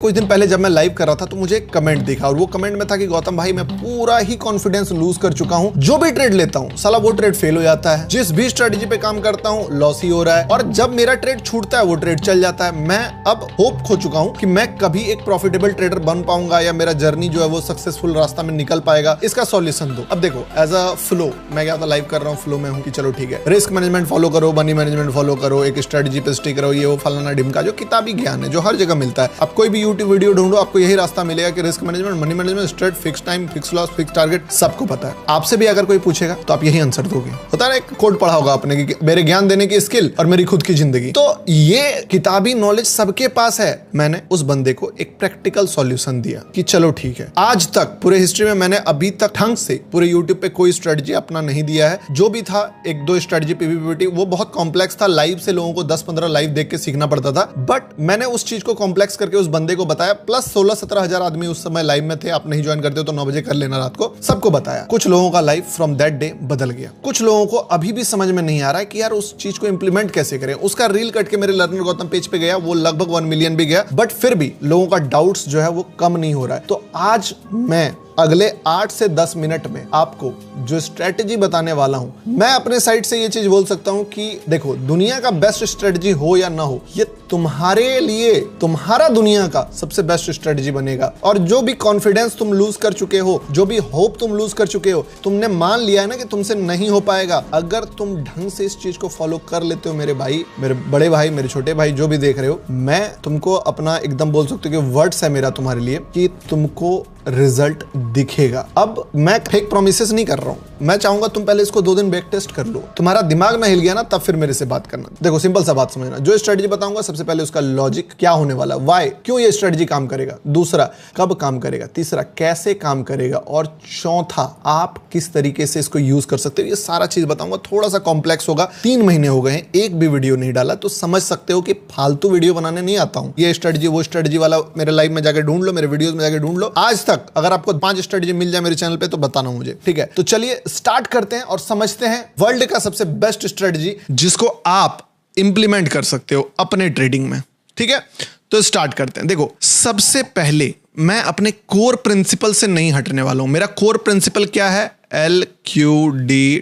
कुछ दिन पहले जब मैं लाइव कर रहा था तो मुझे एक कमेंट दिखा और वो कमेंट में था कि गौतम भाई मैं पूरा ही कॉन्फिडेंस लूज कर चुका हूं, जो भी ट्रेड लेता हूं साला वो ट्रेड फेल हो जाता है, जिस भी स्ट्रेटजी पे काम करता हूं लॉस ही हो रहा है, और जब मेरा ट्रेड छूटता है वो ट्रेड चल जाता है। मैं अब होप खो चुका हूं कि मैं कभी एक प्रॉफिटेबल ट्रेडर बन पाऊंगा या मेरा जर्नी जो है वो सक्सेसफुल रास्ता में निकल पाएगा। इसका सॉल्यूशन दो। अब देखो एज अ फ्लो मैं क्या था, लाइव कर रहा हूँ, फ्लो में हूँ कि चलो ठीक है, रिस्क मैनेजमेंट फॉलो करो, मनी मैनेजमेंट फॉलो करो, एक स्ट्रेटजी पे स्टिक करो, ये वो फलाना ढिमका, जो किताबी ज्ञान है जो हर जगह मिलता है। अब कोई भी यूट्यूब वीडियो ढूंढो आपको यही रास्ता मिलेगा कि risk management, money management, straight, fix time, fix loss, fix target, सबको पता है। आपसे भी अगर कोई पूछेगा तो आप यही आंसर दोगे। होता है एक कोड पढ़ा होगा आपने कि मेरे ज्ञान देने की स्किल और मेरी खुद की जिंदगी। तो ये किताबी नॉलेज सबके पास है। मैंने उस बंदे को एक प्रैक्टिकल सॉल्यूशन दिया कि चलो ठीक है। आज तक पूरे हिस्ट्री में मैंने अभी तक ढंग से पूरे यूट्यूब पे कोई स्ट्रेटजी अपना नहीं दिया है। जो भी था एक दो स्ट्रेटजी पीवीपीटी, वो बहुत कॉम्प्लेक्स था, लाइव से लोगों को 10-15 लाइव देख के सीखना पड़ता था, बट मैंने उस चीज को कॉम्प्लेक्स करके उस बंदे को बताया। प्लस 16-17 हजार आदमी उस समय लाइव में थे। आप नहीं ज्वाइन करते हो तो 9 बजे कर लेना रात को। सबको बताया। कुछ लोगों का लाइफ फ्रॉम दैट डे बदल गया। कुछ लोगों को अभी भी समझ में नहीं आ रहा है कि यार उस चीज को इंप्लीमेंट कैसे करें। उसका रील कट के मेरे लर्नर गौतम पेज पे गया, वो लगभग 1 मिलियन भी गया, बट फिर भी लोगों का डाउट्स जो है वो कम नहीं हो रहा है। तो आज मैं अगले 8 से 10 मिनट में आपको जो स्ट्रेटजी बताने वाला हूं, मैं अपने साइड से ये चीज बोल सकता हूं कि देखो, दुनिया का बेस्ट स्ट्रेटजी हो या ना हो, ये तुम्हारे लिए, तुम्हारा दुनिया का सबसे बेस्ट स्ट्रेटजी बनेगा। और जो भी कॉन्फिडेंस तुम लूज कर चुके हो, जो भी होप तुम लूज कर चुके हो, तुमने मान लिया है ना कि तुमसे नहीं हो पाएगा, अगर तुम ढंग से इस चीज को फॉलो कर लेते हो, मेरे भाई, मेरे बड़े भाई, मेरे छोटे भाई, जो भी देख रहे हो, मैं तुमको अपना एकदम बोल सकते हो कि वर्ड्स है मेरा तुम्हारे लिए कि तुमको रिजल्ट दिखेगा। अब मैं फेक प्रोमिसेस नहीं कर रहा हूं। मैं चाहूंगा तुम पहले इसको 2 दिन बैक टेस्ट कर लो। तुम्हारा दिमाग ना हिल गया ना, तब फिर मेरे से बात करना। देखो सिंपल सा बात समझना, जो स्ट्रेटजी बताऊंगा सबसे पहले उसका लॉजिक क्या होने वाला, व्हाई, क्यों ये स्ट्रेटजी काम करेगा, दूसरा कब काम करेगा, तीसरा कैसे काम करेगा, और चौथा आप किस तरीके से इसको यूज कर सकते हो। ये सारा चीज बताऊंगा। थोड़ा सा कॉम्प्लेक्स होगा। 3 महीने हो गए हैं, एक भी वीडियो नहीं डाला, तो समझ सकते हो कि फालतू वीडियो बनाने नहीं आता हूं। ये स्ट्रेटजी वो स्ट्रेटजी वाला मेरे लाइव में जाके ढूंढ लो, मेरे वीडियोस में जाके ढूंढ लो। आज तक अगर आपको 5 स्ट्रेटजी मिल जाए मेरे चैनल पे तो बताना मुझे, ठीक है। तो चलिए स्टार्ट करते हैं और समझते हैं वर्ल्ड का सबसे बेस्ट स्ट्रेटजी जिसको आप इंप्लीमेंट कर सकते हो अपने ट्रेडिंग में, ठीक है। तो स्टार्ट करते हैं। देखो सबसे पहले मैं अपने कोर प्रिंसिपल से नहीं हटने वाला हूं। मेरा कोर प्रिंसिपल क्या है? LQDTY,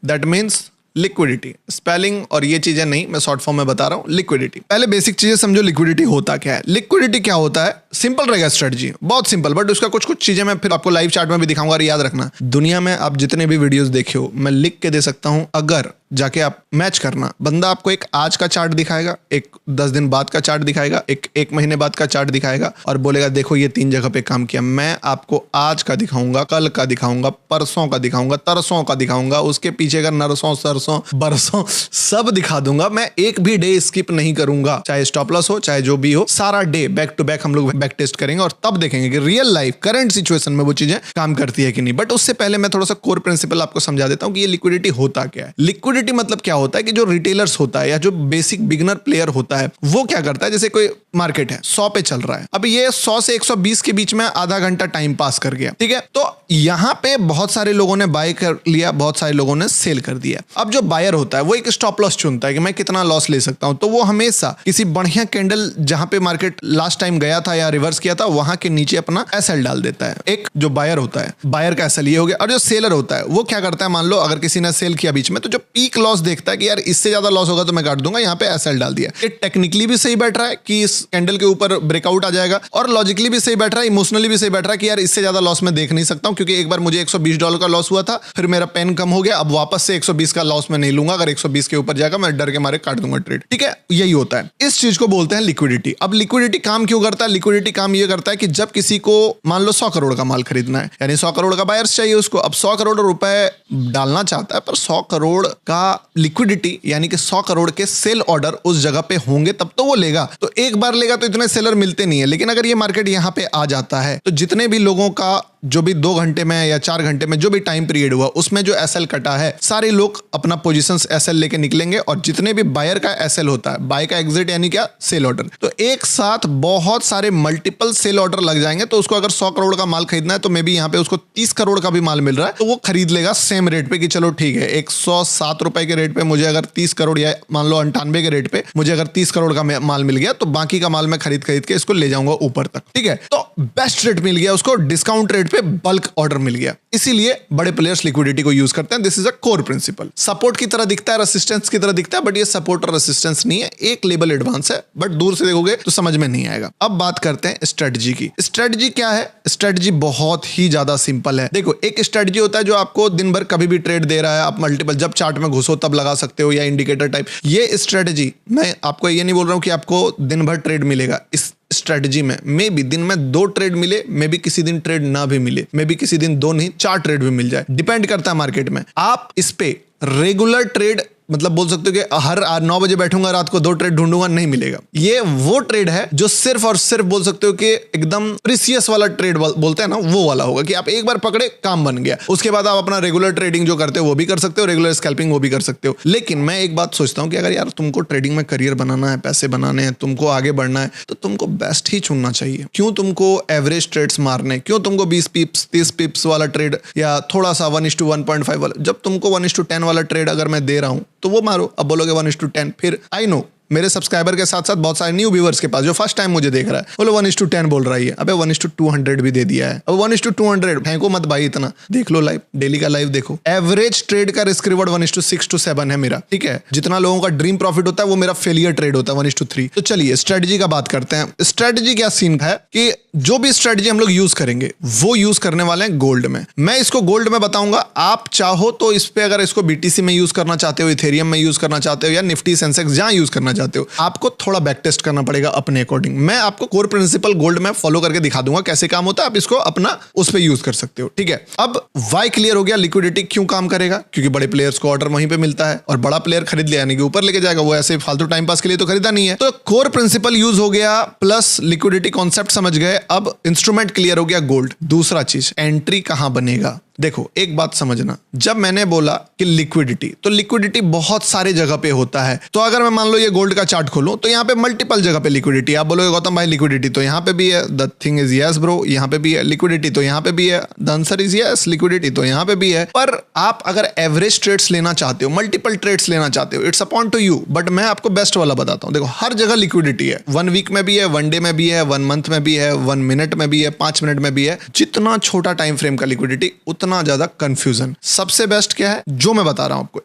that means liquidity. Spelling और ये चीजें नहीं, मैं शॉर्ट फॉर्म में बता रहा हूं। लिक्विडिटी, पहले बेसिक चीजें समझो। लिक्विडिटी होता क्या है? लिक्विडिटी क्या होता है? सिंपल रहेगा स्ट्रेटजी, बहुत सिंपल, बट उसका कुछ चीजें मैं फिर आपको लाइव चार्ट में भी दिखाऊंगा। और याद रखना, दुनिया में आप जितने भी वीडियोस देखे हो, मैं लिख के दे सकता हूं। अगर जाके आप मैच करना, बंदा आपको एक आज का चार्ट दिखाएगा, एक 10 दिन बाद का चार्ट दिखाएगा, एक महीने बाद का चार्ट दिखाएगा और बोलेगा देखो ये 3 जगह पे काम किया। मैं आपको आज का दिखाऊंगा, कल का दिखाऊंगा, परसों का दिखाऊंगा, तरसों का दिखाऊंगा, उसके पीछे का नरसों, सरसों, बरसों सब दिखा दूंगा। मैं एक भी डे स्किप नहीं करूंगा, चाहे स्टॉप लॉस हो, चाहे जो भी हो। सारा डे बैक टू बैक हम लोग बैक टेस्ट करेंगे और तब देखेंगे कि रियल लाइफ करंट सिचुएशन में वो चीजें काम करती है कि नहीं। बट उससे पहले मैं थोड़ा सा कोर प्रिंसिपल आपको समझा देता हूं कि ये लिक्विडिटी होता क्या है। लिक्विडिटी मतलब क्या होता है कि जो रिटेलर्स होता है या जो बेसिक बिगिनर प्लेयर होता है, वो क्या करता है, जैसे कोई मार्केट है 100 पे चल रहा है, अब ये 100 से 120 के बीच में आधा घंटा टाइम पास कर गया, ठीक है। तो यहां पे बहुत सारे लोगों ने बाय कर लिया, बहुत सारे लोगों ने सेल कर दिया। अब जो बायर होता है वो एक स्टॉप लॉस चुनता है कि मैं कितना लॉस ले सकता हूं। तो वो हमेशा किसी बढ़िया कैंडल जहां पे मार्केट लास्ट टाइम गया था या रिवर्स किया था, वहां के नीचे अपना एसएल डाल देता है। एक जो बायर होता है, बायर का एसएल ये हो गया। और जो सेलर होता है वो क्या करता है, मान लो अगर किसी ने सेल किया बीच में, तो जो पीक लॉस देखता है कि यार इससे ज्यादा लॉस होगा तो मैं काट दूंगा, यहाँ पे एसएल डाल दिया। ये टेक्निकली भी सही बैठ रहा है कि इस कैंडल के ऊपर ब्रेकआउट आ जाएगा, और लॉजिकली भी सही बैठ रहा है, इमोशनली भी सही बैठ रहा है कि यार इससे ज्यादा लॉस मैं देख नहीं सकता हूं, क्योंकि एक बार मुझे $120 का लॉस हुआ था, फिर मेरा पेन कम हो गया, अब वापस से 120 का लॉस मैं नहीं लूंगा। अगर 120 के ऊपर जाएगा मैं डर के मारे काट दूंगा ट्रेड, ठीक है। यही होता है, इस चीज को बोलते हैं लिक्विडिटी। अब लिक्विडिटी काम क्यों करता है? लिक्विडिटी काम ये करता है कि जब किसी को मान लो 100 करोड़ का माल खरीदना है, यानी 100 करोड़ का बायर्स चाहिए उसको, अब 100 करोड़ रुपए डालना चाहता है, पर 100 करोड़ का लिक्विडिटी यानी कि 100 करोड़ के सेल ऑर्डर उस जगह पे होंगे तब तो वो लेगा। तो एक बार लेगा तो इतने सेलर मिलते नहीं है। लेकिन अगर ये मार्केट यहाँ पे आ जाता है तो जितने भी लोगों का जो भी 2 घंटे में या 4 घंटे में जो भी टाइम पीरियड हुआ उसमें जो एसएल कटा है, सारे लोग अपना पोजीशंस एसएल लेके निकलेंगे और जितने भी बायर का एसएल होता है, बाय का एग्जिट यानी क्या, सेल ऑर्डर, तो एक साथ बहुत सारे मल्टीपल सेल ऑर्डर लग जाएंगे। तो उसको अगर 100 करोड़ का माल खरीदना है तो मे बी यहाँ पे उसको 30 करोड़ का भी माल मिल रहा है तो वो खरीद लेगा सेम रेट पे कि चलो ठीक है 107 रुपए के रेट पे मुझे अगर 30 करोड़ या मान लो 98 के रेट पे मुझे अगर 30 करोड़ का माल मिल गया तो बाकी का माल मैं खरीद के इसको ले जाऊंगा ऊपर तक। ठीक है, तो बेस्ट रेट मिल गया उसको, डिस्काउंट रेट पे बल्क ऑर्डर मिल गया। इसीलिए बड़े प्लेयर्स लिक्विडिटी को यूज करते हैं। This is a core principle. Support की तरह दिखता है, रेसिस्टेंस की तरह दिखता है, बट ये सपोर्ट और रेसिस्टेंस नहीं है, एक लेवल एडवांस है, बट दूर से देखोगे तो समझ में नहीं आएगा। अब बात करते हैं स्ट्रेटजी की। स्ट्रेटजी क्या है? स्ट्रेटजी बहुत ही ज्यादा सिंपल है। देखो, एक स्ट्रेटजी होता है जो आपको दिन भर कभी भी ट्रेड दे रहा है, आप मल्टीपल जब चार्ट में घुसो तब लगा सकते हो, या इंडिकेटर टाइप। ये स्ट्रेटजी, मैं आपको ये नहीं बोल रहा हूं कि आपको दिन भर ट्रेड मिलेगा। इस स्ट्रेटजी में मे बी दिन में 2 ट्रेड मिले, मे बी किसी दिन ट्रेड ना भी मिले, मे बी किसी दिन 2 नहीं 4 ट्रेड भी मिल जाए, डिपेंड करता है मार्केट में। आप इस पे रेगुलर ट्रेड मतलब बोल सकते हो कि हर 9 बजे बैठूंगा रात को 2 ट्रेड ढूंढूंगा, नहीं मिलेगा। ये वो ट्रेड है जो सिर्फ और सिर्फ बोल सकते हो कि एकदम प्रीसियस वाला ट्रेड बोलते हैं ना, वो वाला होगा कि आप एक बार पकड़े काम बन गया। उसके बाद आप अपना रेगुलर ट्रेडिंग जो करते हो वो भी कर सकते हो, रेगुलर स्कैल्पिंग वो भी कर सकते हो। लेकिन मैं एक बात सोचता हूं कि अगर यार तुमको ट्रेडिंग में करियर बनाना है, पैसे बनाने हैं, तुमको आगे बढ़ना है, तो तुमको बेस्ट ही चुनना चाहिए। क्यों तुमको एवरेज ट्रेड्स मारने, क्यों तुमको 20 पिप्स 30 पिप्स वाला ट्रेड या थोड़ा सा 1:1.5 वाला, जब तुमको 1:10 वाला ट्रेड अगर मैं दे रहा हूं तो वो मारो। अब बोलोगे 1:10, फिर आई नो मेरे सब्सक्राइबर के साथ साथ बहुत सारे न्यू व्यूअर्स के पास जो फर्स्ट टाइम मुझे देख रहा है, बोलो 1:10 बोल रहा है, अबे 1:200 भी दे दिया है। अब 1:200 फेंको मत भाई, इतना देख लो लाइव, डेली का लाइव देखो। एवरेज ट्रेड का रिस्क रिवॉर्ड 1:6 to 7 है मेरा। ठीक है, जितना लोगों का ड्रीम प्रॉफिट होता है वो मेरा फेलियर ट्रेड होता है 1:3। तो चलिए स्ट्रेटजी का बात करते हैं। स्ट्रेटजी क्या सीन है कि जो भी स्ट्रेटजी हम लोग यूज करेंगे वो यूज करने वाले हैं गोल्ड में। मैं इसको गोल्ड में बताऊंगा, आप चाहो तो इस पे अगर इसको बीटीसी में यूज करना चाहते हो, इथेरियम में यूज करना चाहते हो, या निफ्टी सेंसेक्स जहां यूज करना चाहते हो, आपको थोड़ा बैक टेस्ट करना पड़ेगा अपने अकॉर्डिंग। मैं आपको कोर प्रिंसिपल गोल्ड में फॉलो करके दिखा दूंगा कैसे काम होता है, आप इसको अपना उस पे यूज कर सकते हो। ठीक है, अब वाई क्लियर हो गया, लिक्विडिटी क्यों काम करेगा, क्योंकि बड़े प्लेयर्स को ऑर्डर वहीं पे मिलता है और बड़ा प्लेयर खरीद लिया यानी कि ऊपर लेके जाएगा, वो ऐसे फालतू टाइम पास के लिए तो खरीदा नहीं है। तो कोर प्रिंसिपल यूज हो गया, प्लस लिक्विडिटी कॉन्सेप्ट समझ गए, अब इंस्ट्रूमेंट क्लियर हो गया गोल्ड। दूसरा चीज, एंट्री कहां बनेगा। देखो एक बात समझना, जब मैंने बोला कि लिक्विडिटी, तो लिक्विडिटी बहुत सारे जगह पे होता है। तो अगर मैं मान लो ये गोल्ड का चार्ट खोलूं तो यहाँ पे मल्टीपल जगह पे लिक्विडिटी। आप बोलोगे गौतम भाई लिक्विडिटी तो यहाँ पे भी है, the thing is yes bro, यहाँ पे भी है लिक्विडिटी, तो यहाँ पे भी है, the answer is yes, liquidity तो यहाँ पे भी है। पर आप अगर एवरेज ट्रेड्स लेना चाहते हो, मल्टीपल ट्रेड्स लेना चाहते हो, it's upon two you, but मैं आपको बेस्ट वाला बताता हूँ। देखो हर जगह लिक्विडिटी है, 1 वीक में भी है, 1 डे में भी है, 1 मंथ में भी है, 1 मिनट में भी है, 5 मिनट में भी है। जितना छोटा टाइम फ्रेम का लिक्विडिटी उतना ज्यादा कंफ्यूजन। सबसे बेस्ट क्या है जो मैं बता रहा हूं आपको,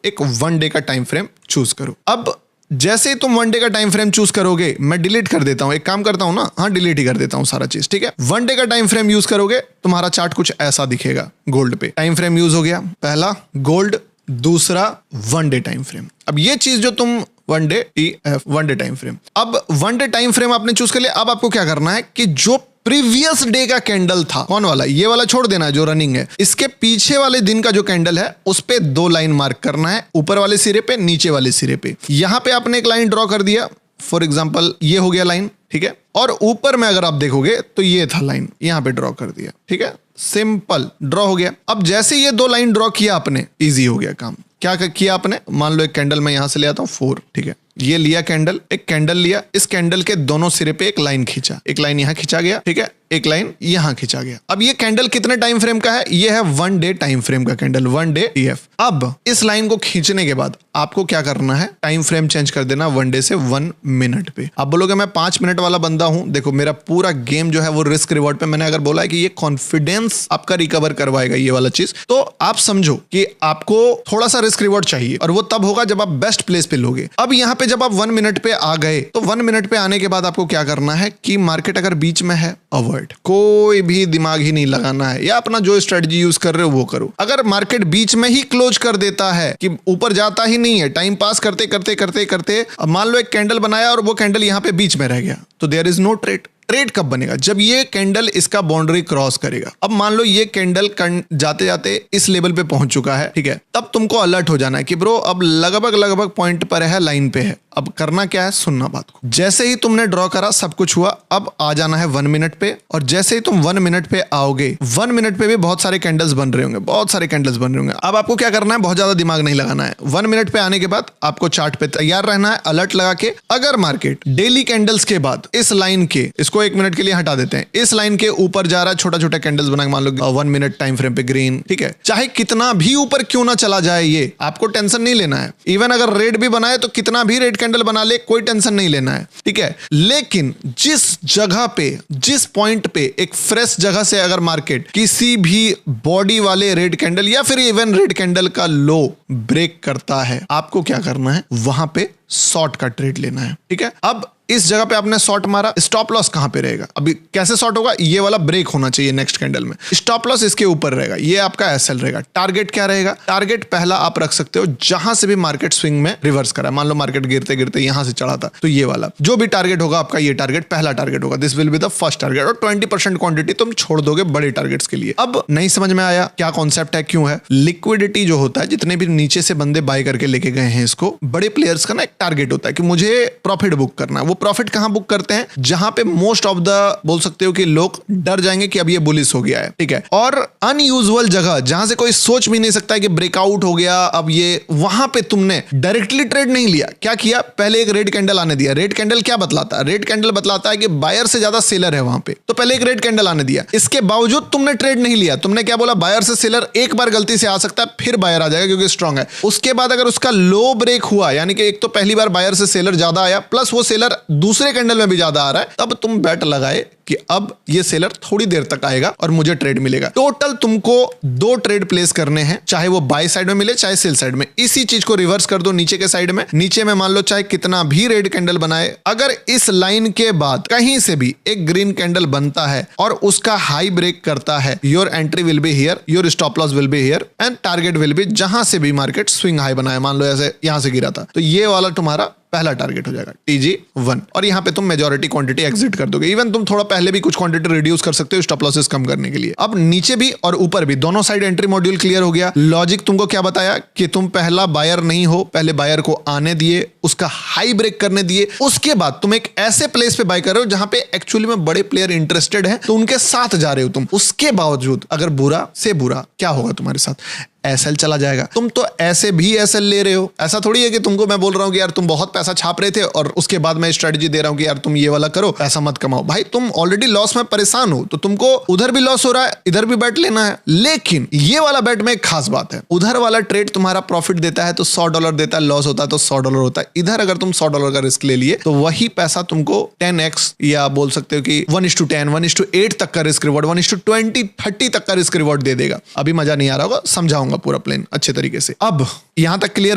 एक 1 डे का टाइम फ्रेम चूज करो। अब जैसे ही तुम 1 डे का टाइम फ्रेम चूज करोगे, मैं डिलीट कर देता हूं, एक काम करता हूं ना, हाँ डिलीट ही कर देता हूं सारा चीज। ठीक है, 1 डे का टाइम फ्रेम यूज करोगे, तुम्हारा चार्ट कुछ ऐसा दिखेगा गोल्ड पे। टाइम फ्रेम यूज हो गया, पहला गोल्ड, दूसरा 1 डे टाइम फ्रेम। अब ये चीज जो तुम 1 day TF 1 day time frame, अब 1 डे टाइम फ्रेम आपने चूज कर लिया। अब आपको क्या करना है कि जो प्रीवियस डे का कैंडल था, कौन वाला, ये वाला छोड़ देना है जो रनिंग है, इसके पीछे वाले दिन का जो कैंडल है उस पे 2 लाइन मार्क करना है, ऊपर वाले सिरे पे, नीचे वाले सिरे पे। यहां पे आपने एक लाइन ड्रॉ कर दिया, फॉर एग्जांपल ये हो गया लाइन। ठीक है, और ऊपर में अगर आप देखोगे तो ये था लाइन, यहां पे ड्रॉ कर दिया। ठीक है, सिंपल ड्रॉ हो गया। अब जैसे ये 2 लाइन ड्रॉ किया आपने, इजी हो गया काम। क्या किया आपने, मान लो एक कैंडल मैं यहां से ले आता हूं 4। ठीक है, ये लिया कैंडल, एक कैंडल लिया, इस कैंडल के दोनों सिरे पे एक लाइन खींचा, एक लाइन यहां खींचा गया। ठीक है, एक लाइन यहां खींचा गया। अब ये कैंडल कितने टाइम फ्रेम का है, ये है 1 डे टाइम फ्रेम का कैंडल, 1 डे TF। अब इस लाइन को खींचने के बाद आपको क्या करना है, टाइम फ्रेम चेंज कर देना 1 डे से 1 मिनट पे। आप बोलोगे मैं 5 मिनट वाला बंदा हूं, देखो मेरा पूरा गेम जो है वो रिस्क रिवॉर्ड पे। मैंने अगर बोला है कि ये कॉन्फिडेंस आपका रिकवर करवाएगा ये वाला चीज, तो आप समझो कि आपको थोड़ा सा रिस्क रिवॉर्ड चाहिए, और वो तब होगा जब आप बेस्ट प्लेस पे लोगे। अब यहाँ पे जब आप 1 मिनट पे आ गए, तो 1 मिनट पे आने के बाद आपको क्या करना है कि मार्केट अगर बीच में है, अवॉइड, कोई भी दिमाग ही नहीं लगाना है, या अपना जो स्ट्रेटजी यूज कर रहे हो वो करो। अगर मार्केट बीच में ही क्लोज कर देता है कि ऊपर जाता ही नहीं है, टाइम पास करते करते करते करते, अब मान लो एक कैंडल बनाया और वो कैंडल यहां पे बीच में रह गया, तो there is no trade. Trade कब बनेगा, जब ये कैंडल इसका बाउंड्री क्रॉस करेगा। अब मान लो ये कैंडल जाते जाते इस लेवल पे पहुंच चुका है, ठीक है, तब तुमको अलर्ट हो जाना है कि ब्रो अब लगभग पॉइंट पर है, लाइन पे है, अब करना क्या है, सुनना बात को। जैसे ही तुमने ड्रॉ करा, सब कुछ हुआ, अब आ जाना है 1 मिनट पे। और जैसे ही तुम 1 मिनट पे आओगे, 1 मिनट पे भी बहुत सारे कैंडल्स बन रहे होंगे, बहुत सारे कैंडल्स बन रहे होंगे। अब आपको क्या करना है, बहुत ज्यादा दिमाग नहीं लगाना है। 1 मिनट पे आने के बाद आपको चार्ट पे तैयार रहना है, अलर्ट लगा के। अगर मार्केट डेली कैंडल्स के बाद इस लाइन के, इसको 1 मिनट के लिए हटा देते हैं, इस लाइन के ऊपर जा रहा है, छोटा छोटा कैंडल्स बना के, मान लो 1 मिनट टाइम फ्रेम पे ग्रीन, ठीक है, चाहे कितना भी ऊपर क्यों ना चला जाए, ये आपको टेंशन नहीं लेना है। इवन अगर रेड भी बनाए तो कितना भी रेड कैंडल बना ले, कोई टेंशन नहीं लेना है, ठीक है। लेकिन जिस जगह पे, जिस पॉइंट पे एक फ्रेश जगह से अगर मार्केट किसी भी बॉडी वाले रेड कैंडल या फिर इवन रेड कैंडल का लो ब्रेक करता है, आपको क्या करना है, वहां पे शॉर्ट का ट्रेड लेना है, ठीक है। अब इस जगह पे आपने शॉर्ट मारा, स्टॉप लॉस कहां पे रहेगा, अभी कैसे शॉर्ट होगा, ये वाला ब्रेक होना चाहिए नेक्स्ट कैंडल में, स्टॉप लॉस इसके ऊपर रहेगा, ये आपका एसएल रहेगा। टारगेट क्या रहेगा, टारगेट पहला आप रख सकते हो जहां से भी मार्केट स्विंग में रिवर्स करा, मान लो मार्केट गिरते गिरते यहां से चढ़ा था, तो ये वाला जो भी टारगेट होगा आपका, ये टारगेट पहला टारगेट होगा, this will be the first target. और 20% क्वांटिटी तुम छोड़ दोगे बड़े टारगेट्स के लिए। अब नहीं समझ में आया क्या कॉन्सेप्ट है, क्यों है, लिक्विडिटी जो होता है, जितने भी नीचे से बंदे बाय करके लेके गए हैं इसको, बड़े प्लेयर्स का ना एक टारगेट होता है कि मुझे प्रॉफिट बुक करना है। वो प्रॉफिट कहां बुक करते हैं, जहां पे मोस्ट ऑफ द, बोल सकते हो कि लोग डर जाएंगे कि अब ये बुलिश हो गया है, ठीक है। और अनयूजुअल जगह जहां से कोई सोच भी नहीं सकता है कि ब्रेकआउट हो गया अब ये, वहां पे तुमने डायरेक्टली ट्रेड नहीं लिया। क्या किया, पहले एक रेड कैंडल आने दिया। रेड कैंडल क्या बतलाता है, रेड कैंडल बतलाता है कि बायर से ज्यादा सेलर है वहां पे, तो पहले एक रेड कैंडल आने दिया। इसके बावजूद तुमने ट्रेड नहीं लिया, तुमने क्या बोला, बायर से सेलर एक बार गलती से आ सकता है, फिर बायर आ जाएगा क्योंकि स्ट्रांग है। उसके बाद अगर उसका लो ब्रेक हुआ, यानी कि एक तो पहली बार बायर से सेलर ज्यादा आया, प्लस वो सेलर दूसरे कैंडल में भी ज्यादा आ रहा है, तब तुम बैट लगाए कि अब ये सेलर थोड़ी देर तक आएगा और मुझे ट्रेड मिलेगा। टोटल तुमको 2 ट्रेड प्लेस करने हैं, चाहे वो बाय साइड में मिले चाहे सेल साइड में। इसी चीज को रिवर्स कर दो नीचे के साइड में। नीचे में मान लो चाहे कितना भी रेड कैंडल बनाए, अगर इस लाइन के बाद कहीं से भी एक ग्रीन कैंडल बनता है और उसका हाई ब्रेक करता है, your entry will be here, your stop loss will be here and target will be जहां से भी मार्केट स्विंग हाई बनाए, मान लो ऐसे यहां से गिरा था, तो ये वाला तुम्हारा पहला टारगेट हो जाएगा TG1। और यहां पे तुम मेजॉरिटी क्वांटिटी एग्जिट कर दोगे। इवन तुम थोड़ा पहले भी कुछ क्वांटिटी रिड्यूस कर सकते हो स्टॉप लॉसेस कम करने के लिए। अब नीचे भी और ऊपर भी दोनों साइड एंट्री मॉड्यूल क्लियर हो गया। लॉजिक तुमको क्या बताया कि तुम पहला बायर नहीं हो, पहले बायर को आने दिए, उसका हाई ब्रेक करने दिए, उसके बाद तुम एक ऐसे प्लेस पे बाय कर रहे हो जहां पे एक्चुअली में बड़े प्लेयर इंटरेस्टेड हैं, तो उनके साथ जा रहे हो तुम। उसके बावजूद अगर बुरा से बुरा क्या होगा तुम्हारे साथ, एसएल चला जाएगा। तुम तो ऐसे भी एसएल ले रहे हो, ऐसा थोड़ी है कि तुमको मैं बोल रहा हूं कि यार तुम बहुत पैसा छाप रहे थे और उसके बाद मैं स्ट्रेटजी दे रहा हूं कि यार तुम ये वाला करो, पैसा मत कमाओ। भाई तुम ऑलरेडी लॉस में परेशान हो, तो तुमको उधर भी लॉस हो रहा है, इधर भी बैट लेना है। लेकिन ये वाला बैट में एक खास बात है, उधर वाला ट्रेड तुम्हारा प्रॉफिट देता है तो $100 देता है, लॉस होता है तो $100 होता है। इधर अगर तुम $100 का रिस्क ले लिए तो वही पैसा तुमको 10x या बोल सकते हो कि 1:10, 1:8 तक का रिस्क रिवॉर्ड, 1:20, 30 तक का रिस्क रिवॉर्ड दे देगा। अभी मजा नहीं आ रहा होगा, समझाऊंगा पूरा प्लान अच्छे तरीके से। अब यहां तक क्लियर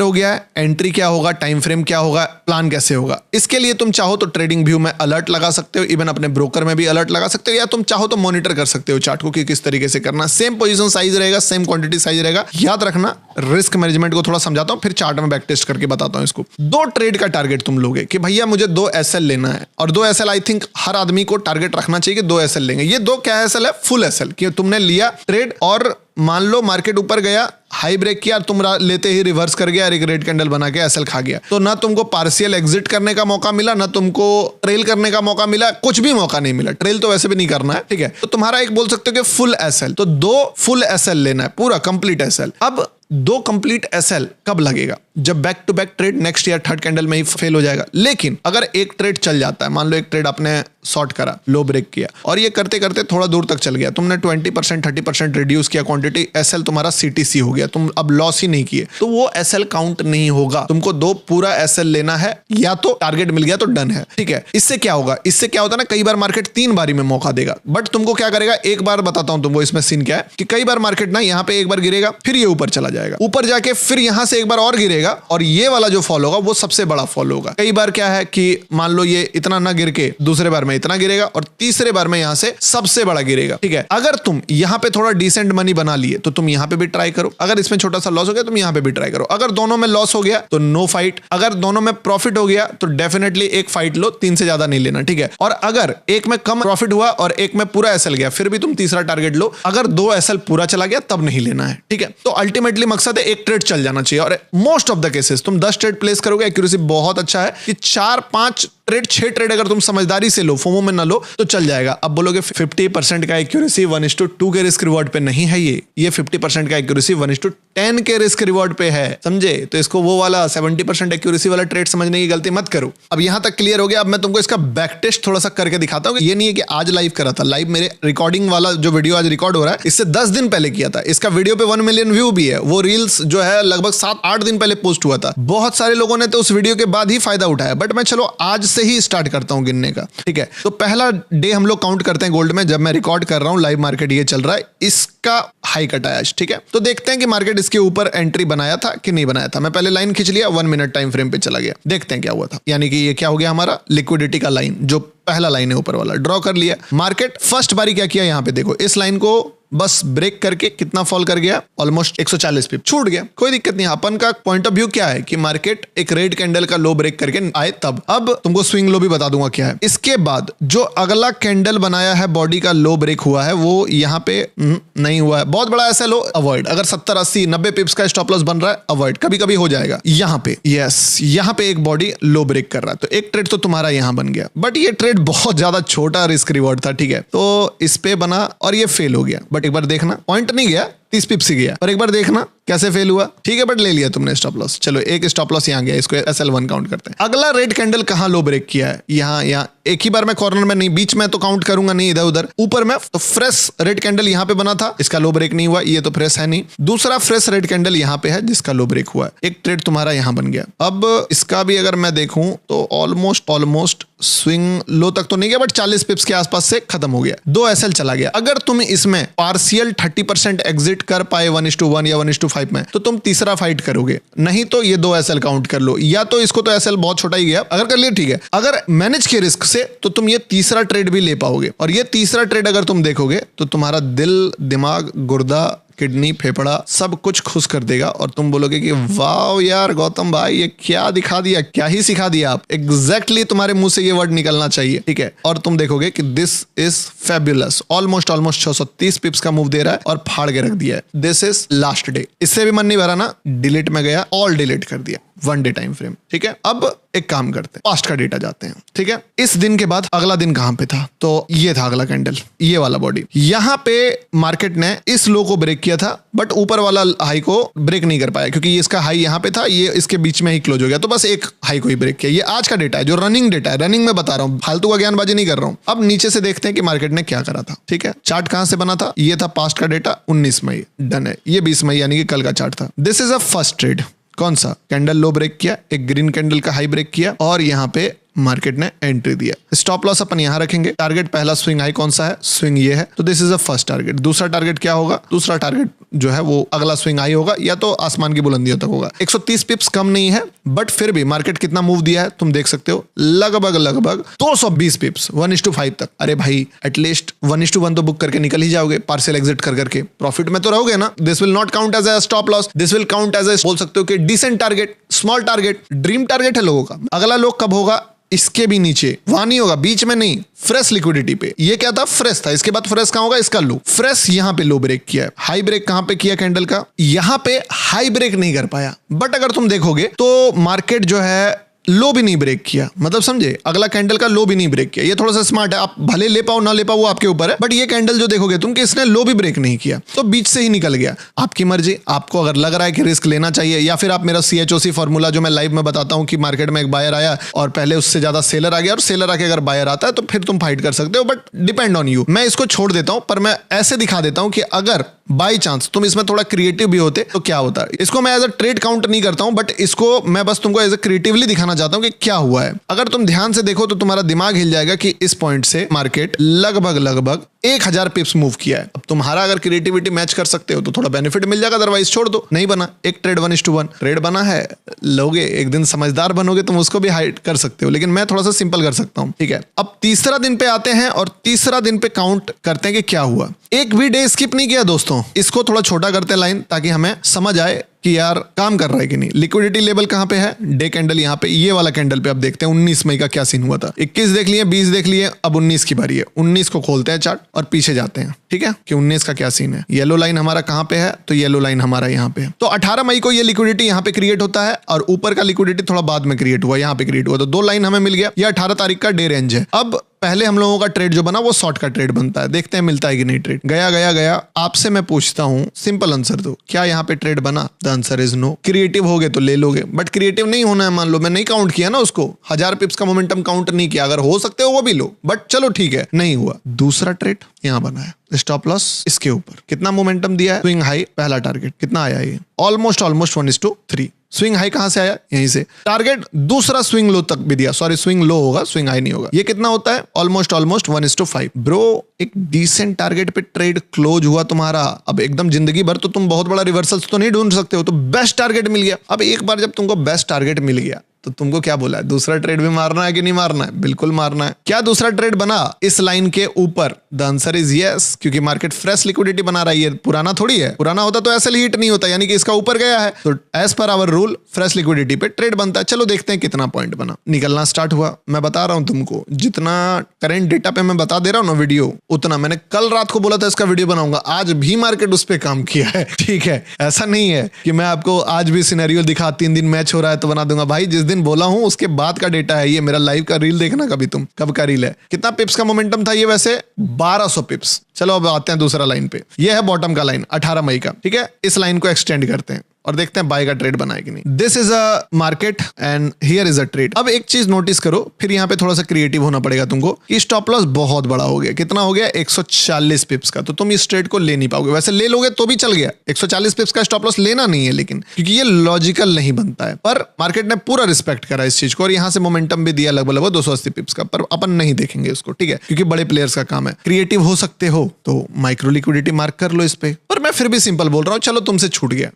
हो गया है, एंट्री क्या होगा, टाइम फ्रेम क्या होगा, प्लान कैसे होगा। इसके लिए तुम चाहो तो ट्रेडिंग व्यू में अलर्ट लगा सकते हो, इवन अपने ब्रोकर में भी अलर्ट लगा सकते हो, या तुम चाहो तो मॉनिटर कर सकते हो चार्ट को कि किस तरीके से करना। सेम पोजीशन साइज रहेगा, सेम क्वांटिटी साइज रहेगा। याद रखना, रिस्क मैनेजमेंट को थोड़ा समझाता हूं, फिर चार्ट में बैक टेस्ट करके बताता हूं इसको। 2 ट्रेड का टारगेट तुम लोगे कि भैया मुझे 2 एसएल लेना है, और 2 एसएल आई थिंक हर आदमी को टारगेट रखना चाहिए कि 2 एसएल लेंगे। ये 2 क्या एसएल है, फुल एसएल, कि तुमने लिया ट्रेड और मान लो मार्केट ऊपर गया, हाई ब्रेक किया, तुम लेते ही रिवर्स कर गया और एक रेड कैंडल बना के एसएल खा गया, तो ना तुमको पार्शियल एग्जिट करने का मौका मिला, ना तुमको ट्रेल करने का मौका मिला, कुछ भी मौका नहीं मिला। ट्रेल तो वैसे भी नहीं करना है, ठीक है। तो तुम्हारा एक बोल सकते हो कि फुल एसएल, तो 2 फुल एसएल लेना है, पूरा कंप्लीट एसएल। अब 2 कंप्लीट एसएल कब लगेगा, जब back to back trade next या थर्ड कैंडल में ही फेल हो जाएगा। लेकिन अगर एक ट्रेड चल जाता है, मान लो एक ट्रेड आपने शॉर्ट करा, लो ब्रेक किया, और ये करते करते थोड़ा दूर तक चल गया, तुमने 20% 30% रिड्यूस किया क्वांटिटी, एसएल तुम्हारा सीटीसी हो गया, तुम अब लॉस ही नहीं किए, तो वो एसएल काउंट नहीं होगा। तुमको 2 पूरा एसएल लेना है, या तो टारगेट मिल गया तो डन है, ठीक है। इससे क्या होगा, इससे क्या होता है ना, कई बार मार्केट 3 बारी में मौका देगा, बट तुमको क्या करेगा, एक बार बताता हूं तुमको इसमें सीन क्या है, कि कई बार मार्केट ना यहाँ पे एक बार गिरेगा, फिर ये ऊपर चला जाएगा, ऊपर जाके फिर यहां से एक बार और गिरेगा, और ये वाला जो फॉल होगा वो सबसे बड़ा फॉल होगा। कई बार क्या है कि मान लो ये इतना ना गिर के दूसरे बार में इतना गिरेगा, और तीसरे बार में यहां से सबसे बड़ा गिरेगा, ठीक है। अगर तुम यहां पे थोड़ा डिसेंट मनी बना लिए तो तुम यहां पे भी ट्राई करो, अगर इसमें छोटा सा लॉस हो गया तुम यहां पे भी ट्राई करो। अगर दोनों में लॉस हो गया तो नो फाइट, अगर दोनों में प्रॉफिट हो गया तो डेफिनेटली एक फाइट लो, 3 से ज्यादा नहीं लेना, ठीक है। और अगर एक में कम प्रॉफिट हुआ और एक में पूरा एसएल गया, फिर भी तुम तीसरा टारगेट लो। अगर 2 एसएल पूरा चला गया तब नहीं लेना है, ठीक है। तो अल्टीमेटली मकसद है एक ट्रेड चल जाना चाहिए, और most of of the cases तुम 10 ट्रेड प्लेस करोगे, एक्यूरेसी बहुत अच्छा है कि 4-5 ट्रेड 6 ट्रेड अगर तुम समझदारी से लो, फोमो में ना लो तो चल जाएगा। अब बोलोगे 50% का एक्यूरेसी 1:2 के रिस्क रिवॉर्ड पे नहीं है ये 50% का एक्यूरेसी 1:10 के रिस्क रिवॉर्ड पे है, समझे? तो इसको वो वाला 70% एक्यूरेसी वाला ट्रेड समझने की गलती मत करो। अब यहां तक क्लियर हो गया। अब मैं तुमको इसका बैक टेस्ट थोड़ा सा करके दिखाता हूं। ये नहीं है कि आज लाइव करा था, लाइव मेरे रिकॉर्डिंग वाला जो वीडियो आज रिकॉर्ड हो रहा है इससे 10 दिन पहले किया था। इसका वीडियो पे 1 मिलियन व्यू भी है। वो रील्स जो है लगभग 7-8 दिन पहले पोस्ट हुआ था। बहुत सारे लोगों ने तो उस वीडियो के बाद ही फायदा उठाया, बट मैं चलो आज से ही स्टार्ट करता हूं गिनने का, ठीक है? तो पहला डे हम लोग काउंट करते हैं गोल्ड में, जब मैं रिकॉर्ड कर रहा हूं, लाइव मार्केट ये चल रहा है, इसका हाई कटा है आज, ठीक है? तो देखते हैं कि मार्केट इसके ऊपर एंट्री बनाया था कि नहीं बनाया था। मैं पहले लाइन खींच लिया, 1 मिनट टाइम फ्रेम पे चला गया, देखते हैं क्या हुआ था। यानी कि ये क्या हो गया, हमारा लिक्विडिटी का लाइन, जो पहला लाइन है ऊपर वाला, ड्रॉ कर लिया। मार्केट फर्स्ट बारी क्या किया, यहां पे देखो, इस लाइन को बस ब्रेक करके कितना फॉल कर गया, ऑलमोस्ट 140 पिप छूट गया। कोई दिक्कत नहीं। अपन का पॉइंट ऑफ व्यू क्या है कि मार्केट एक रेड कैंडल का लो ब्रेक करके आए तब। अब तुमको स्विंग लो भी बता दूंगा क्या है। इसके बाद जो अगला कैंडल बनाया है, बॉडी का लो ब्रेक हुआ है, वो यहाँ पे नहीं हुआ है। बहुत बड़ा ऐसा लो अवॉइड। अगर 70, 80, 90 पिप्स का स्टॉप लॉस बन रहा है, अवॉइड। कभी कभी हो जाएगा। यहाँ पे यस, यहाँ पे एक बॉडी लो ब्रेक कर रहा है, तो एक ट्रेड तो तुम्हारा यहाँ बन गया, बट ये ट्रेड बहुत ज्यादा छोटा रिस्क रिवॉर्ड था, ठीक है? तो इस पे बना और ये फेल हो गया। बट एक बार देखना, पॉइंट नहीं गया, 30 पिप्स ही गया, पर एक बार देखना कैसे फेल हुआ, ठीक है? बट ले लिया तुमने स्टॉप लॉस। चलो एक स्टॉप लॉस यहाँ गया, इसको SL1 काउंट करते हैं। अगला रेड कैंडल कहाँ लो ब्रेक किया है, यहाँ एक ही बार में, कॉर्नर में नहीं, बीच में तो काउंट करूंगा नहीं, इधर उधर ऊपर में। तो फ्रेश रेड कैंडल यहाँ पे बना था, इसका लो ब्रेक नहीं हुआ, ये तो फ्रेश है नहीं। दूसरा फ्रेश रेड कैंडल यहाँ पे है जिसका लो ब्रेक हुआ है, एक ट्रेड तुम्हारा यहाँ बन गया। अब इसका भी अगर मैं देखूं तो ऑलमोस्ट स्विंग लो तक तो नहीं गया, बट 40 पिप्स के आसपास से खत्म हो गया, 2 SL चला गया। अगर तुम इसमें पार्शियल 30% एग्जिट कर पाए 1:1 या 1:5 में, तो तुम तीसरा फाइट करोगे, नहीं तो ये 2 SL काउंट कर लो, या तो इसको तो SL बहुत छोटा ही गया, अगर कर लिया ठीक है। अगर मैनेज के रिस्क से तो तुम ये तीसरा ट्रेड भी ले पाओगे, और ये तीसरा ट्रेड अगर तुम देखोगे तो तुम्हारा दिल, दिमाग, गुर्दा, किडनी, फेफड़ा सब कुछ खुश कर देगा, और तुम बोलोगे कि वाह यार गौतम भाई, ये क्या दिखा दिया, क्या ही सिखा दिया आप। एग्जैक्टली तुम्हारे मुंह से ये वर्ड निकलना चाहिए, ठीक है? और तुम देखोगे कि दिस इज फैबुलस। ऑलमोस्ट 630 पिप्स का मूव दे रहा है और फाड़ के रख दिया है। This is last day. इससे भी मन नहीं भरा ना, डिलीट में गया, ऑल डिलीट कर दिया, 1 डे टाइम फ्रेम, ठीक है? अब एक काम करते हैं, पास्ट का डेटा जाते हैं, ठीक है? इस दिन के बाद अगला दिन कहां पे था, तो ये था अगला कैंडल, ये वाला बॉडी। यहां पे मार्केट ने इस लो को ब्रेक किया था, बट ऊपर वाला हाई को ब्रेक नहीं कर पाया, क्योंकि इसका हाई यहां पे था, ये इसके बीच में ही क्लोज हो गया, तो बस एक हाई को ही ब्रेक किया। ये आज का डेटा है, जो रनिंग डेटा है, रनिंग में बता रहा हूं, फालतू का ज्ञानबाजी नहीं कर रहा हूं। अब नीचे से देखते हैं कि मार्केट ने क्या करा था, ठीक है? चार्ट कहां से बना था, ये था पास्ट का डेटा, 19 मई, डन है। ये 20 मई यानी कि कल का चार्ट था। This is a first trade. कौन सा कैंडल लो ब्रेक किया, एक ग्रीन कैंडल का हाई ब्रेक किया, और यहां पे मार्केट ने एंट्री दिया। स्टॉप लॉस अपन यहां रखेंगे। टारगेट पहला स्विंग हाई कौन सा है, स्विंग ये है, तो this is a first target. दूसरा टारगेट क्या होगा, दूसरा टारगेट जो है वो अगला स्विंग हाई होगा, या तो आसमान की बुलंदियों तक होगा। 130 पिप्स कम नहीं है, बट फिर भी मार्केट कितना मूव दिया है तुम देख सकते हो, लगभग 220 पिप्स 1:5 तक। अरे भाई, एटलीस्ट 1:1 तो बुक करके निकल ही जाओगे, पार्शियल एग्जिट कर करके प्रॉफिट में तो रहोगे ना। This will not count as a stop loss, this will count as बोल सकते हो कि decent target, small target, dream target है लोगों का। अगला लो कब होगा, इसके भी नीचे, वहां नहीं होगा, बीच में नहीं, फ्रेश लिक्विडिटी पे। ये क्या था, फ्रेश था। इसके बाद फ्रेश कहां होगा, इसका लो। फ्रेश यहां पे लो ब्रेक किया है। हाई ब्रेक कहां पे किया कैंडल का, यहां पे हाई ब्रेक नहीं कर पाया, बट अगर तुम देखोगे तो मार्केट जो है लो भी नहीं ब्रेक किया, मतलब समझे, अगला कैंडल का लो भी नहीं ब्रेक किया। ये थोड़ा सा स्मार्ट है, आप भले ले पाओ ना ले पाओ वो आपके ऊपर है, बट ये कैंडल जो देखोगे तुम कि इसने लो भी ब्रेक नहीं किया, तो बीच से ही निकल गया। आपकी मर्जी, आपको अगर लग रहा है कि रिस्क लेना चाहिए, या फिर आप मेरा CHOC फॉर्मूला जो मैं लाइव में बताता हूं कि मार्केट में एक बायर आया और पहले उससे ज्यादा सेलर आ गया, और सेलर आके अगर बायर आता है तो फिर तुम फाइट कर सकते हो, बट डिपेंड ऑन यू। मैं इसको छोड़ देता हूं, पर मैं ऐसे दिखा देता हूं कि अगर बाई चांस तुम इसमें थोड़ा क्रिएटिव भी होते तो क्या होता है। इसको मैं एज अ ट्रेड काउंट नहीं करता हूं, बट इसको मैं बस तुमको एज अ क्रिएटिवली दिखाना चाहता हूं कि क्या हुआ है। अगर तुम ध्यान से देखो तो तुम्हारा दिमाग हिल जाएगा कि इस पॉइंट से मार्केट लगभग 1000 पिप्स मूव किया है। अब तुम्हारा अगर क्रिएटिविटी मैच कर सकते हो तो थोड़ा बेनिफिट मिल जाएगा, अदरवाइज छोड़ दो। नहीं बना, एक ट्रेड 1:1 ट्रेड बना है, लोगे, एक दिन समझदार बनोगे तुम उसको भी हाइड कर सकते हो, लेकिन मैं थोड़ा सा सिंपल कर सकता हूं, ठीक है? अब तीसरा दिन पे आते हैं और तीसरा दिन पे काउंट करते हैं कि क्या हुआ। एक भी डे स्किप नहीं किया दोस्तों। इसको थोड़ा छोटा करते हैं लाइन, ताकि हमें समझ आए कि यार काम कर रहा है कि नहीं। लिक्विडिटी लेवल कहां पे है, डे कैंडल यहाँ पे, ये वाला कैंडल पे। अब देखते हैं 19 मई का क्या सीन हुआ था। 21 देख लिए, 20 देख लिए, अब 19 की बारी है। 19 को खोलते हैं चार्ट और पीछे जाते हैं, ठीक है, कि 19 का क्या सीन है। येलो लाइन हमारा कहां पे है, तो येलो लाइन हमारा यहाँ पे है। तो 18 मई को ये लिक्विडिटी यहाँ पे क्रिएट होता है और ऊपर का लिक्विडिटी थोड़ा बाद में क्रिएट हुआ, यहाँ पे क्रिएट हुआ। तो 2 लाइन हमें मिल गया। ये 18 तारीख का डे रेंज है। अब पहले हम लोगों का ट्रेड जो बना वो शॉर्ट का ट्रेड बनता है, देखते हैं मिलता है कि नहीं ट्रेड। गया। आपसे मैं पूछता हूं, सिंपल आंसर दो, क्या यहाँ पे ट्रेड बना? The answer is no. Creative हो गए तो ले लोगे, बट क्रिएटिव नहीं होना है। मान लो मैं नहीं काउंट किया ना उसको, 1000 पिप्स का मोमेंटम काउंट नहीं किया। अगर हो सकते हो वो भी लो, बट चलो ठीक है, नहीं हुआ। दूसरा ट्रेड यहाँ बना है, स्टॉप लॉस इसके ऊपर। कितना मोमेंटम दिया है? स्विंग हाई पहला टारगेट कितना आया? ये ऑलमोस्ट 1:3। स्विंग हाई कहां से आया? यहीं से। टारगेट दूसरा स्विंग लो तक भी दिया, सॉरी स्विंग लो होगा, स्विंग हाई नहीं होगा। ये कितना होता है? ऑलमोस्ट 1:5। ब्रो एक डिसेंट टारगेट पे ट्रेड क्लोज हुआ तुम्हारा। अब एकदम जिंदगी भर तो तुम बहुत बड़ा रिवर्सल तो नहीं ढूंढ सकते हो, तो बेस्ट टारगेट मिल गया। अब एक बार जब तुमको बेस्ट टारगेट मिल गया तो तुमको क्या बोला है? दूसरा ट्रेड भी मारना है कि नहीं मारना है? बिल्कुल मारना है। क्या दूसरा ट्रेड बना इस लाइन के ऊपर? द आंसर इज यस, क्योंकि मार्केट फ्रेश लिक्विडिटी बना रही है, पुराना थोड़ी है। पुराना होता तो ऐसे हिट नहीं होता, यानी कि इसका ऊपर गया है, तो as per our rule fresh liquidity पे ट्रेड बनता है। चलो देखते हैं कितना पॉइंट बना। निकलना स्टार्ट हुआ। मैं बता रहा हूं तुमको, जितना करेंट डेटा पे मैं बता दे रहा हूं ना वीडियो, उतना मैंने कल रात को बोला था इसका वीडियो बनाऊंगा, आज भी मार्केट उस पर काम किया है, ठीक है। ऐसा नहीं है कि मैं आपको आज भी सिनेरियो दिखा 3 दिन मैच हो रहा है तो बना दूंगा। भाई जिस दिन बोला हूं उसके बाद का डेटा है ये। मेरा लाइव का रील देखना कभी तुम, कब का रील है। कितना पिप्स का मोमेंटम था ये? वैसे 1200 पिप्स। चलो अब आते हैं दूसरा लाइन पे। ये है बॉटम का लाइन 18 मई का, ठीक है। इस लाइन को एक्सटेंड करते हैं और देखते हैं बाय का ट्रेड बना है कि नहीं। This is a market and here is a trade. अब एक चीज नोटिस करो, फिर यहाँ पे थोड़ा सा क्रिएटिव होना पड़ेगा तुमको, कि स्टॉप लॉस बहुत बड़ा हो गया। कितना हो गया? 140 पिप्स का। तो तुम इस ट्रेड को ले नहीं पाओगे। वैसे ले लोगे तो भी चल गया, 140 पिप्स का स्टॉप लॉस लेना नहीं है, लेकिन क्योंकि ये लॉजिकल नहीं बनता है। पर मार्केट ने पूरा रिस्पेक्ट करा इस चीज को और यहाँ से मोमेंटम भी दिया लगभग 280 पिप्स का। पर अपन नहीं देखेंगे उसको, ठीक है, क्योंकि बड़े प्लेयर्स का काम है। क्रिएटिव हो सकते हो तो माइक्रो लिक्विडिटी मार्क कर लो इस पे। पर मैं फिर भी सिंपल बोल रहा हूँ, चलो तुमसे छूट गया,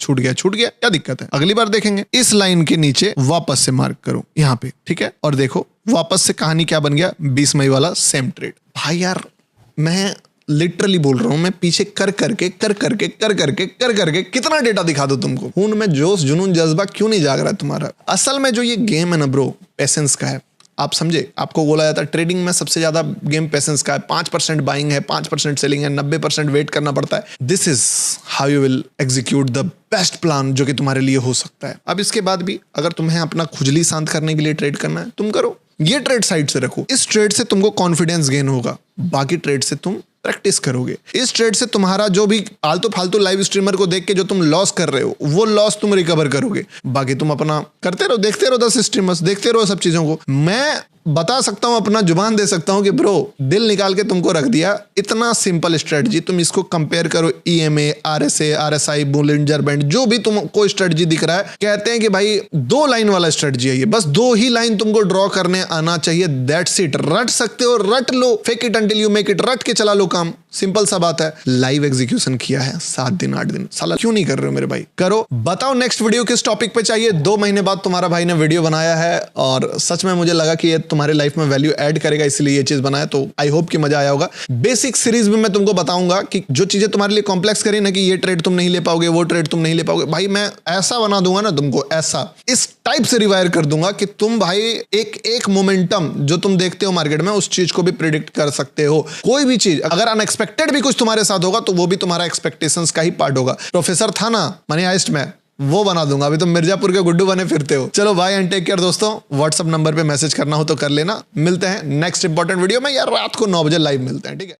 क्या दिक्कत है? अगली बार देखेंगे। इस लाइन के नीचे वापस से मार्क करो यहाँ पे, ठीक है, और देखो वापस से कहानी क्या बन गया। 20 मई वाला सेम ट्रेड। भाई यार मैं लिटरली बोल रहा हूं, मैं पीछे कर करके कितना डेटा दिखा दूं तुमको। खून में जोश जुनून जज्बा क्यों नहीं जाग रहा है तुम्हारा? असल में जो ये गेम है ना ब्रो, पेशेंस का है। आप समझे, आपको बोला जाता है ट्रेडिंग में सबसे ज्यादा गेम पेशेंस का है। 5% बाइंग है, 5% सेलिंग है, 90% वेट करना पड़ता है। This is how you will execute the best plan जो कि तुम्हारे लिए हो सकता है। अब इसके बाद भी अगर तुम्हें अपना खुजली शांत करने के लिए ट्रेड करना है, तुम करो। ये ट्रेड साइड से रखो। इस ट्रेड से तुमको कॉन्फिडेंस गेन होगा, बाकी ट्रेड से तुम प्रैक्टिस करोगे। इस ट्रेड से तुम्हारा जो भी आलतू फालतू लाइव स्ट्रीमर को देख के जो तुम लॉस कर रहे हो, वो लॉस तुम रिकवर करोगे। बाकी तुम अपना करते रहो, देखते रहो 10 स्ट्रीमर्स, देखते रहो सब चीजों को। मैं बता सकता हूं, अपना जुबान दे सकता हूं कि ब्रो दिल निकाल के तुमको रख दिया। इतना सिंपल स्ट्रेटजी, तुम इसको कंपेयर करो EMA, RSA, RSI, Bollinger band, जो भी तुमको स्ट्रेटजी दिख रहा है। कहते हैं कि भाई 2 लाइन वाला स्ट्रेटजी है ये, बस 2 ही लाइन तुमको ड्रॉ करने आना चाहिए। That's it. रट सकते हो, रट लो, fake it until you make it. रट के चला लो काम, सिंपल सा बात है। लाइव एग्जीक्यूशन किया है 7 दिन 8 दिन, साला क्यों नहीं कर रहे हो मेरे भाई? करो। बताओ नेक्स्ट वीडियो किस टॉपिक पे चाहिए। 2 महीने बाद तुम्हारा भाई ने वीडियो बनाया है और सच में मुझे लगा कि ये तुम्हारे लाइफ में वैल्यू ऐड करेगा, इसलिए ये चीज बनाया। तो आई होप कि मजा आया होगा। बेसिक सीरीज में मैं तुमको बताऊंगा कि जो चीजें तुम्हारे लिए कॉम्प्लेक्स करी ना, कि ये ट्रेड तुम नहीं ले पाओगे, वो ट्रेड तुम नहीं ले पाओगे, भाई मैं ऐसा बना दूंगा ना तुमको, ऐसा इस टाइप से रिवायर कर दूंगा कि तुम भाई एक मोमेंटम जो तुम देखते हो मार्केट में, उस चीज को भी प्रिडिक्ट कर सकते हो। कोई भी चीज अगर अनएक्सपेक्टेड भी कुछ तुम्हारे साथ होगा तो वो भी तुम्हारा एक्सपेक्टेशंस का ही पार्ट होगा। प्रोफेसर था ना मनी हाइस्ट में, वो बना दूंगा। अभी तुम मिर्जापुर के गुड्डू बने फिरते हो। चलो बाय एंड टेक केयर दोस्तों। व्हाट्सएप नंबर पे मैसेज करना हो तो कर लेना। मिलते हैं नेक्स्ट इंपॉर्टेंट वीडियो में, यार रात को 9 बजे लाइव मिलते हैं, ठीक है।